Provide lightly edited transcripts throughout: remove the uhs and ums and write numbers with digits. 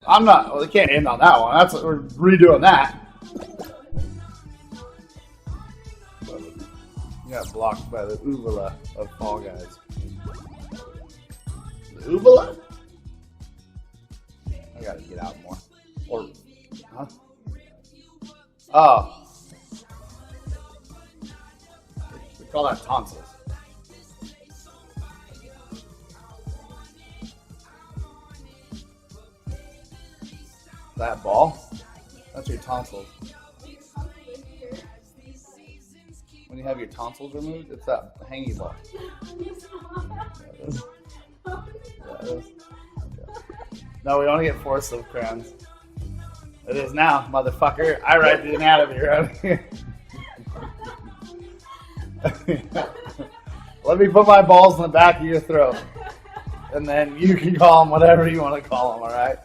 I'm not. Well, they can't end on that one. That's we're redoing that. You got blocked by the uvula of Fall Guys. The uvula? I gotta get out more. Or, huh? Oh. We call that tonsils. That ball? That's your tonsils. When you have your tonsils removed, it's that hangy ball. Yeah, it is. Yeah, it is. Okay. No, we only get 4 silk crowns. It is now, motherfucker. I write the anatomy around here. Let me put my balls in the back of your throat. And then you can call them whatever you want to call them, alright?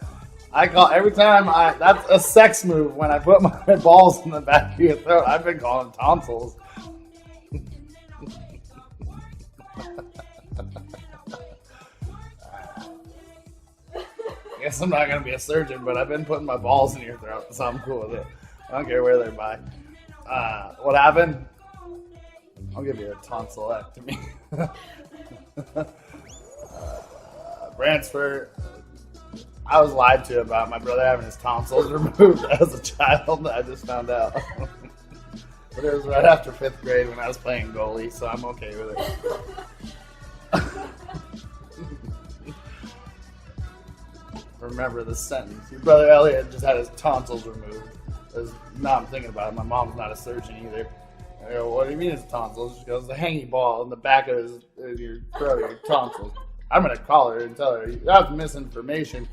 I call every time that's a sex move when I put my balls in the back of your throat. I've been calling them tonsils. I guess I'm not going to be a surgeon, but I've been putting my balls in your throat, so I'm cool with it. I don't care where they're by. What happened? I'll give you a tonsillectomy. Bransford, I was lied to about my brother having his tonsils removed as a child. I just found out. But it was right after 5th grade when I was playing goalie, so I'm okay with it. Remember this sentence. Your brother Elliot just had his tonsils removed. Now I'm thinking about it. My mom's not a surgeon either. I go, what do you mean his tonsils? She goes, the hanging ball in the back of your throat, your tonsils. I'm going to call her and tell her, that's misinformation.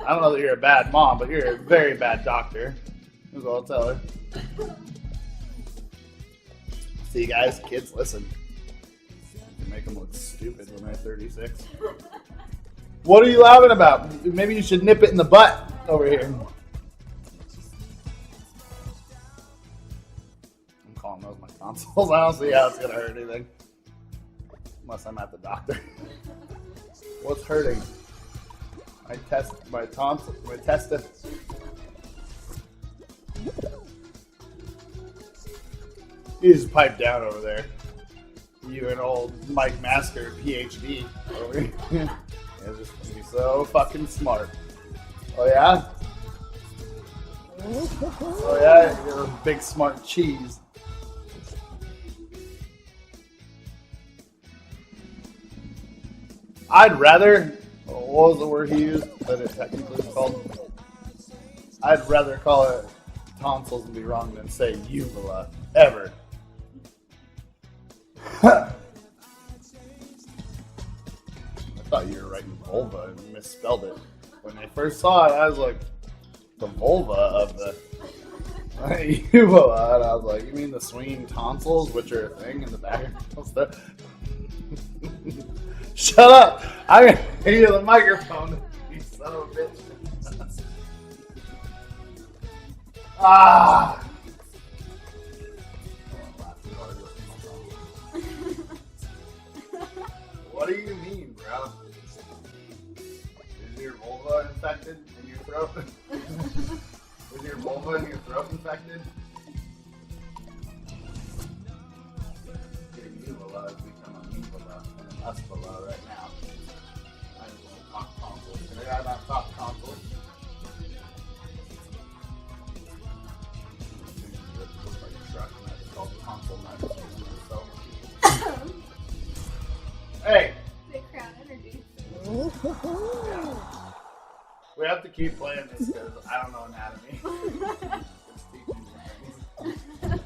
I don't know that you're a bad mom, but you're a very bad doctor. That's what I'll tell her. See, guys, kids, listen. You can make them look stupid when they're 36. What are you laughing about? Maybe you should nip it in the butt over here. I'm calling those my tonsils. I don't see how it's going to hurt anything. Unless I'm at the doctor. What's hurting? My tonsil, my testis. You just pipe down over there. You and old Mike Masker, PhD, over here. It's just be so fucking smart. Oh yeah? Oh yeah, you're a big smart cheese. I'd rather, what was the word he used that it technically is called? I'd rather call it tonsils and be wrong than say uvula, ever. I thought you were writing vulva and misspelled it. When I first saw it, I was like, the vulva of the uvula. And I was like, you mean the swinging tonsils, which are a thing in the back of the Shut up! I'm gonna hit you the microphone, you son of a bitch. Ah! What do you mean, bro? Is your vulva infected in your throat? Is your vulva in your throat infected? Your uvula has become a uvula and an uspula right now. I just want to talk tonsils. Can I not talk tonsils? Hey! Crowd energy. We have to keep playing this because I don't know anatomy. It's teaching me things.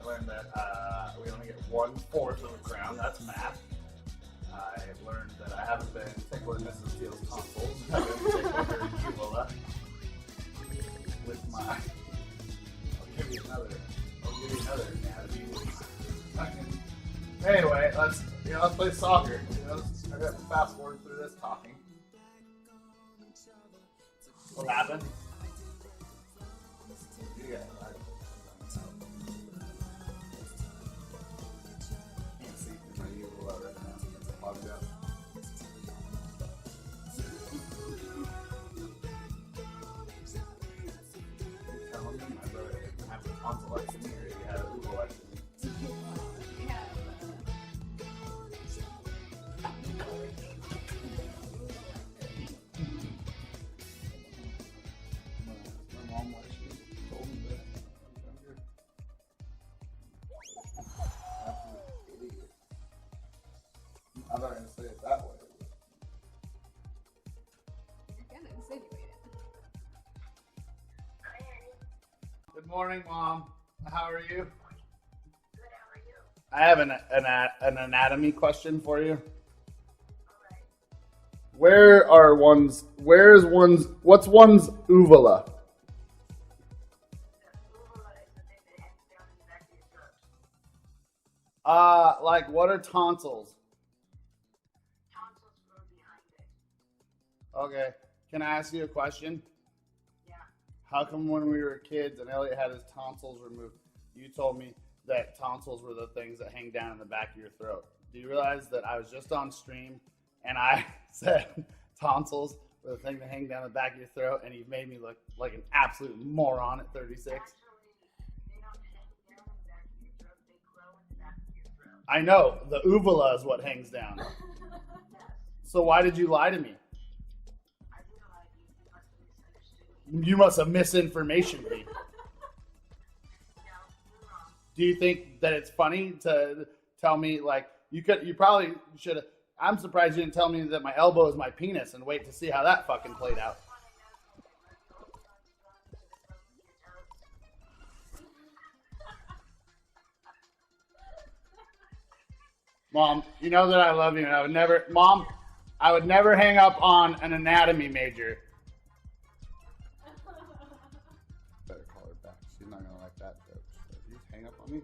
I learned that we only get 1/4 of a crown. That's math. I learned that I haven't been tickling Mrs. Teal's tonsils. I've been tickling her uvula with my. I'll give you another anatomy. Anyway, let's play soccer. I got to fast forward through this talking. What happened? Yeah, can't see through my uvula right now. It's fogged up. I'm not going to say it that way. You're gonna insinuate it. Good morning, Mom. How are you? Good, how are you? I have an anatomy question for you. Alright. What's one's uvula? The uvula is the thing that hangs down in the back of your throat. Like what are tonsils? Tonsils grow behind it. Okay. Can I ask you a question? Yeah. How come when we were kids and Elliot had his tonsils removed, you told me that tonsils were the things that hang down in the back of your throat? Do you realize that I was just on stream and I said tonsils were the thing that hang down the back of your throat, and you've made me look like an absolute moron at 36? Actually, they don't hang down in the back of your throat, they grow in the back of your throat. I know. The uvula is what hangs down. Yes. So why did you lie to me? I did lie to you, you must have misunderstood me. You must have misinformation me. No, you're wrong. Do you think that it's funny to tell me, like, you probably should have. I'm surprised you didn't tell me that my elbow is my penis and wait to see how that fucking played out. Mom, you know that I love you, and I would never hang up on an anatomy major. Better call her back. She's not gonna like that joke. Did you just hang up on me?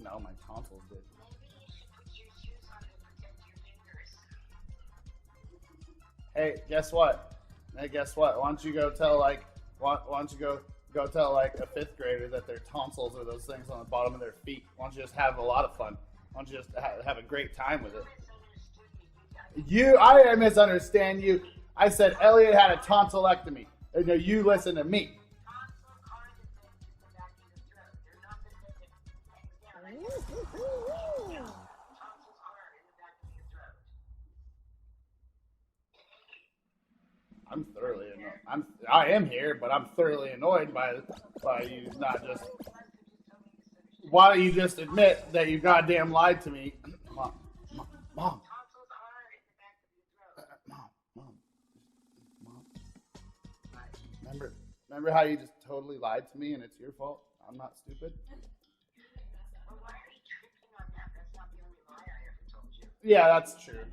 No, my tonsils did. Maybe you should put your shoes on to protect your fingers. Hey, guess what? Why don't you go tell why don't you go tell like a fifth grader that their tonsils are those things on the bottom of their feet? Why don't you just have a lot of fun? Why don't you just have a great time with it? I misunderstand you. I said Elliot had a tonsillectomy. No, you listen to me. Tonsils are the things in the back of your throat. They're not the thing that hangs down. Tonsils are in the back of your throat. I'm thoroughly annoyed. I am here, but I'm thoroughly annoyed by you not just. Why don't you just admit that you goddamn lied to me, Mom? Tonsils are in the back of your throat. Mom. Remember how you just totally lied to me and it's your fault? I'm not stupid. Well, why are you tripping on that? That's not the only lie I ever told you. Yeah, that's true.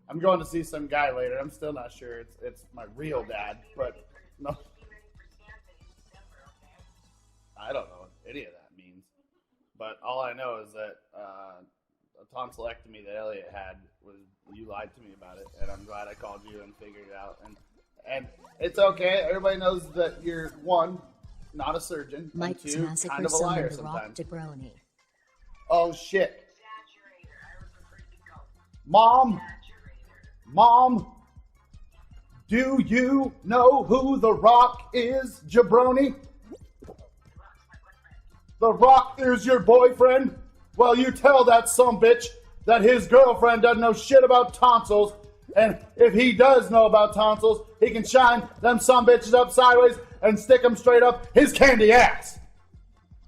I'm going to see some guy later. I'm still not sure it's my real dad, but no. Be ready for Santa in December, okay? I don't know what any of that means. But all I know is that a tonsillectomy that Elliot had was, you lied to me about it, and I'm glad I called you and figured it out. And it's okay. Everybody knows that you're, one, not a surgeon, Mike and two, Massacre kind of a liar summoned Rock sometimes. Jabroni. Oh, shit. Exaggerator. I would prefer you go. Mom, Exaggerator. do you know who The Rock is, Jabroni? The Rock is your boyfriend? Well, you tell that sumbitch that his girlfriend doesn't know shit about tonsils, and if he does know about tonsils, he can shine them sumbitches up sideways and stick them straight up his candy ass.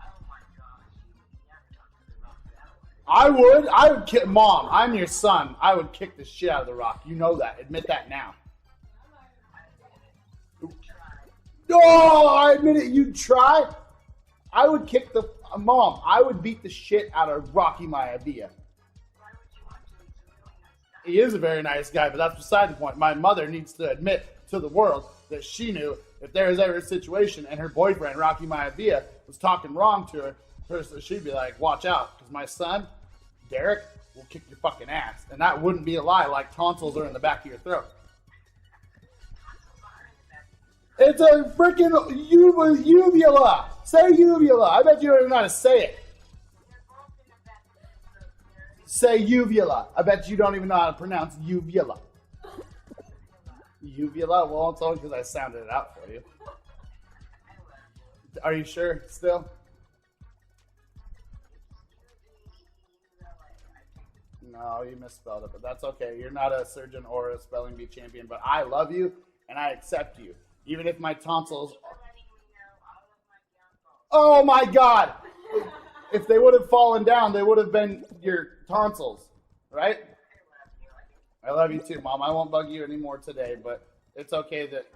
Oh my gosh. You never talk to the Rock that way. I would kick, Mom, I'm your son. I would kick the shit out of The Rock. You know that. Admit that now. Oh, I admit it, you'd try. I would kick the, Mom, I would beat the shit out of Rocky Maivia. Why would you want to? He's a really nice guy. He is a very nice guy, but that's beside the point. My mother needs to admit to the world that she knew if there was ever a situation and her boyfriend, Rocky Maivia, was talking wrong to her, she'd be like, watch out, because my son, Derek, will kick your fucking ass. And that wouldn't be a lie, like tonsils are in the back of your throat. It's a freaking uvula. Say uvula. I bet you don't even know how to say it. Say uvula. I bet you don't even know how to pronounce uvula. Uvula? Well, it's only because I sounded it out for you. Are you sure still? No, you misspelled it, but that's okay. You're not a surgeon or a spelling bee champion, but I love you and I accept you. Even if my tonsils... Oh my God! if they would have fallen down, they would have been your tonsils, right? I love you too, Mom. I won't bug you anymore today, but it's okay that.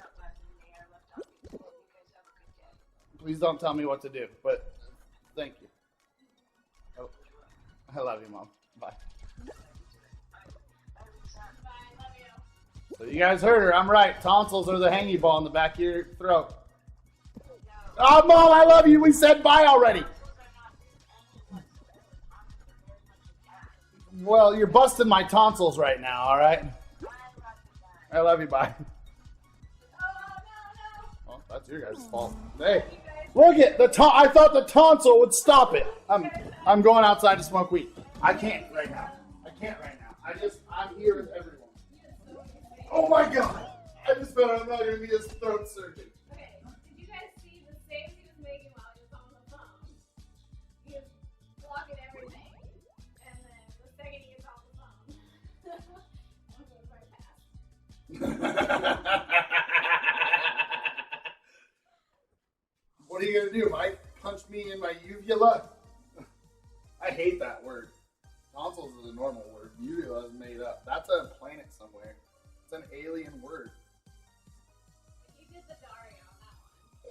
Please don't tell me what to do, but thank you. Oh, I love you, Mom. Bye. So you guys heard her. I'm right. Tonsils are the hangy ball in the back of your throat. Oh, Mom, I love you. We said bye already. Well, you're busting my tonsils right now, all right? I love you. Bye. Well, that's your guys' fault. Hey, look at the I thought the tonsil would stop it. I'm going outside to smoke weed. I can't right now. I'm here with everyone. Oh my God! I just found out I'm not going to be his throat surgeon. Okay, did you guys see the face he was making while he was on the phone? He was blocking everything. And then the second he gets off the phone, I'm going right past. What are you going to do, Mike? Punch me in my uvula? I hate that word. Tonsils is a normal word. Uvula is made up. That's a planet somewhere. It's an alien word. You did the Dario on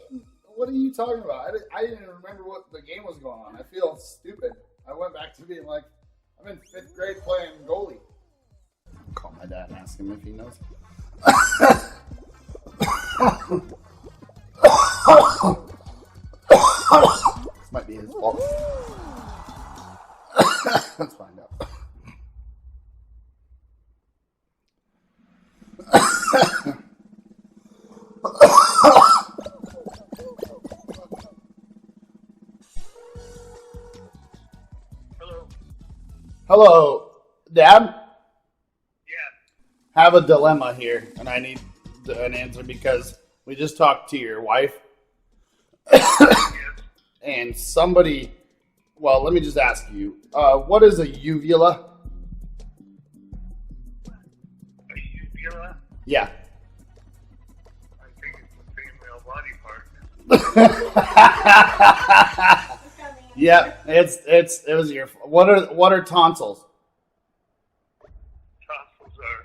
that one. What are you talking about? I didn't even remember what the game was going on. I feel stupid. I went back to being like, I'm in 5th grade playing goalie. I'll call my dad and ask him if he knows. This might be his fault. Let's find out. Hello, Dad? Yeah. Have a dilemma here, and I need an answer because we just talked to your wife. Yes. And somebody, well, let me just ask you, what is a uvula? A uvula? Yeah. I think it's a female body part. Yeah, it was your. What are tonsils? Tonsils are,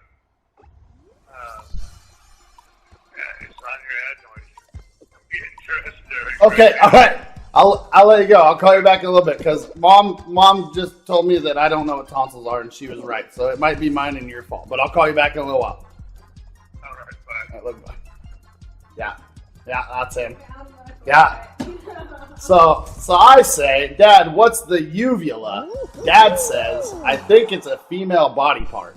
it's on your adenoid. Be interested. Okay, all right. I'll let you go. I'll call you back in a little bit because mom just told me that I don't know what tonsils are, and she was right. So it might be mine and your fault. But I'll call you back in a little while. All right, bye. All right, love you, bye. Yeah, that's him. Yeah. So I say, Dad, what's the uvula? Dad says, I think it's a female body part.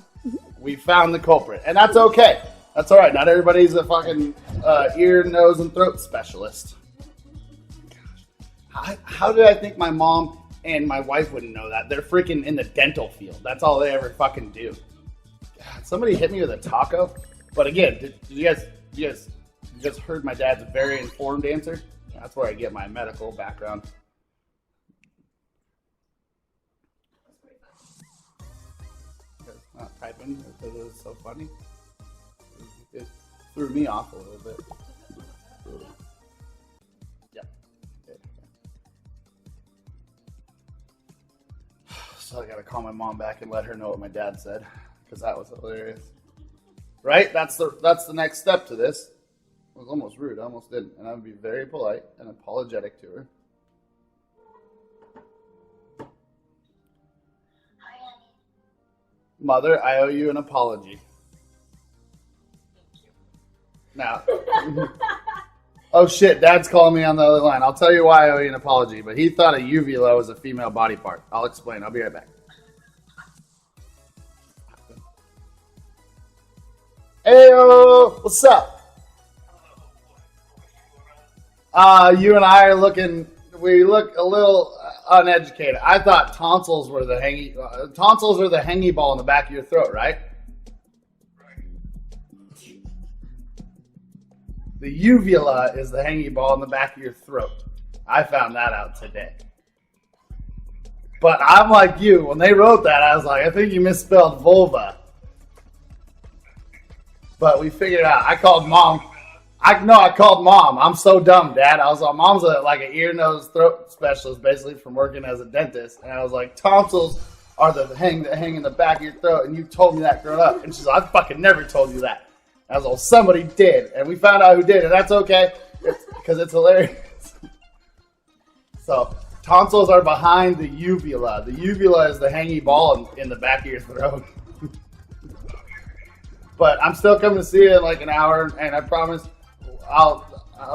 We found the culprit, and that's okay. That's all right. Not everybody's a fucking ear, nose, and throat specialist. How did I think my mom and my wife wouldn't know that? They're freaking in the dental field. That's all they ever fucking do. God, somebody hit me with a taco. But again, did you guys heard my dad's very informed answer? That's where I get my medical background. Not typing because it was so funny. It threw me off a little bit. Yep. So I gotta call my mom back and let her know what my dad said because that was hilarious. Right? That's the next step to this. It was almost rude. I almost didn't. And I would be very polite and apologetic to her. Hi, honey. Mother, I owe you an apology. Now. Oh shit, Dad's calling me on the other line. I'll tell you why I owe you an apology, but he thought a uvula was a female body part. I'll explain. I'll be right back. Heyo, what's up? You and I are we look a little uneducated. I thought tonsils were the tonsils are the hangy ball in the back of your throat, right? Right. The uvula is the hangy ball in the back of your throat. I found that out today. But I'm like you. When they wrote that, I was like, I think you misspelled vulva. But we figured it out. I called Mom. I called mom. I'm so dumb, Dad. I was like, mom's like an ear, nose, throat specialist, basically from working as a dentist. And I was like, tonsils are the thing that hang in the back of your throat, and you told me that growing up. And she's like, I fucking never told you that. And I was like, somebody did, and we found out who did, and that's okay, because it's hilarious. So tonsils are behind the uvula. The uvula is the hangy ball in the back of your throat. But I'm still coming to see you in like an hour, and I promise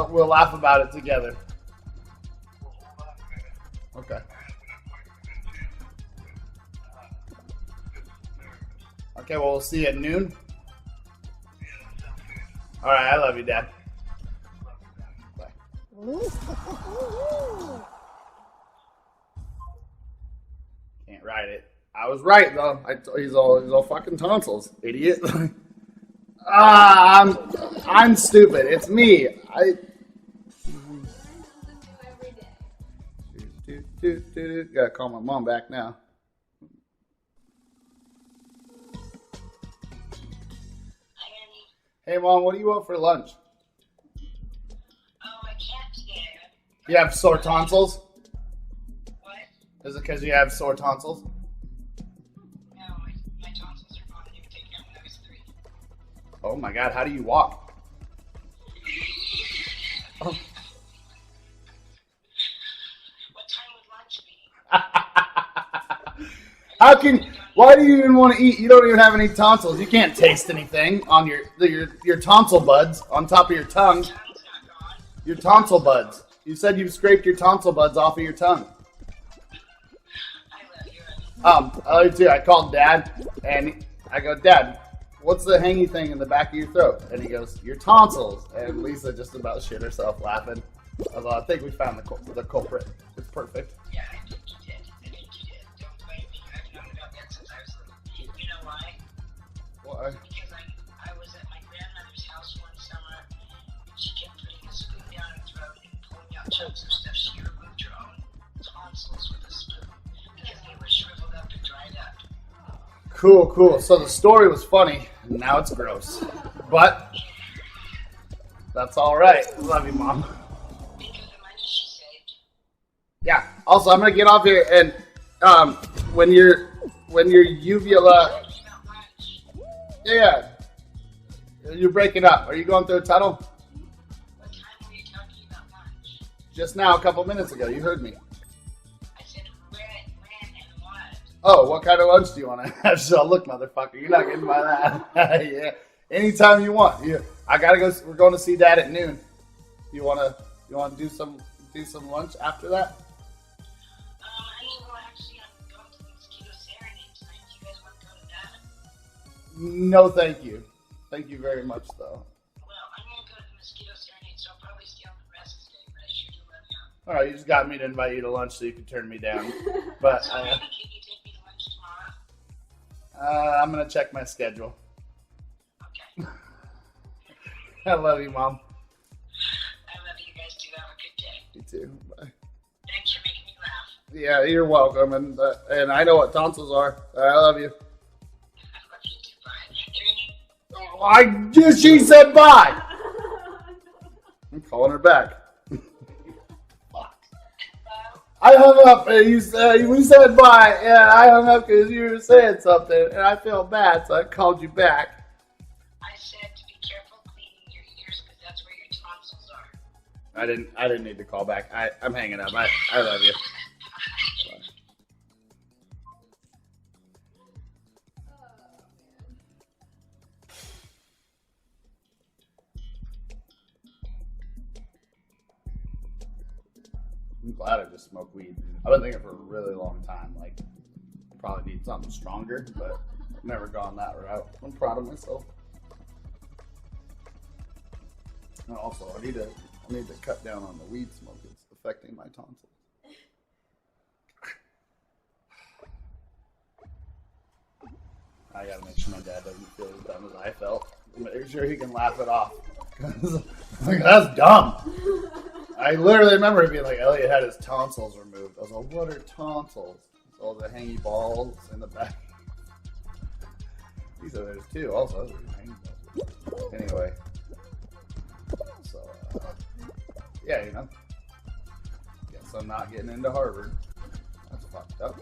we'll laugh about it together. Okay. Okay, well, we'll see you at noon. All right, I love you, Dad. Bye. Can't write it. I was right though. He's all fucking tonsils, idiot. I'm stupid. It's me. Gotta call my mom back now. Hey mom, what do you want for lunch? Oh, I can't today. You have sore tonsils? What? Is it because you have sore tonsils? No, my tonsils are gone. You can take them when I was 3. Oh my god, how do you walk? Oh. What time would lunch be? Why do you even want to eat? You don't even have any tonsils. You can't taste anything on your tonsil buds on top of your tongue. Tongue's not gone. Your tonsil buds. You said you've scraped your tonsil buds off of your tongue. I love you. I love you too. I called Dad, and I go, Dad, what's the hangy thing in the back of your throat? And he goes, your tonsils. And Lisa just about shit herself laughing. I was like, I think we found the culprit. It's perfect. Yeah, I think you did. Don't blame me. I've known about that since I was little. You know why? Why? Because I was at my grandmother's house one summer, and she kept putting a spoon down her throat and pulling out chunks of stuff. She removed her own tonsils with a spoon because they were shriveled up and dried up. Cool. So the story was funny, and now it's gross. But that's all right. Love you, Mom. Because the money she saved. Yeah. Also, I'm gonna get off here, and when your uvula, yeah, you're breaking up. Are you going through a tunnel? What time were you talking about lunch? Just now, a couple minutes ago. You heard me. I said when and what? Oh, what kind of lunch do you want to have? So look, motherfucker, you're not getting by that. Yeah, anytime you want. I gotta go. We're going to see Dad at noon. You wanna do some lunch after that? Actually, I'm going to the Mosquito Serenade tonight. Do you guys want to go to that? No, thank you. Thank you very much, though. Well, I'm going to go to the Mosquito Serenade, so I'll probably stay on the rest of the day, but I sure do love you. All right, you just got me to invite you to lunch so you can turn me down. But So maybe can you take me to lunch tomorrow? I'm gonna check my schedule. Okay. I love you, Mom. I love you guys too. Have a good day. You too. Bye. Thanks for making me laugh. Yeah, you're welcome, and I know what tonsils are. I love you. I love you too. Bye. She said bye. I'm calling her back. I hung up, and we said bye, and I hung up because you were saying something, and I felt bad, so I called you back. I said to be careful cleaning your ears because that's where your tonsils are. I didn't need to call back. I'm hanging up. I love you. I'm glad I just smoked weed. I've been thinking for a really long time, like, probably need something stronger, but I've never gone that route. I'm proud of myself. And also, I need to cut down on the weed smoke. It's affecting my tonsils. I gotta make sure my dad doesn't feel as dumb as I felt. Make sure he can laugh it off. Like, that's dumb. I literally remember it being like, Elliot had his tonsils removed. I was like, what are tonsils? It's all the hangy balls in the back. These are theirs too, also. Those are hangy balls. Anyway. Yeah, you know. Guess I'm not getting into Harvard. That's fucked up.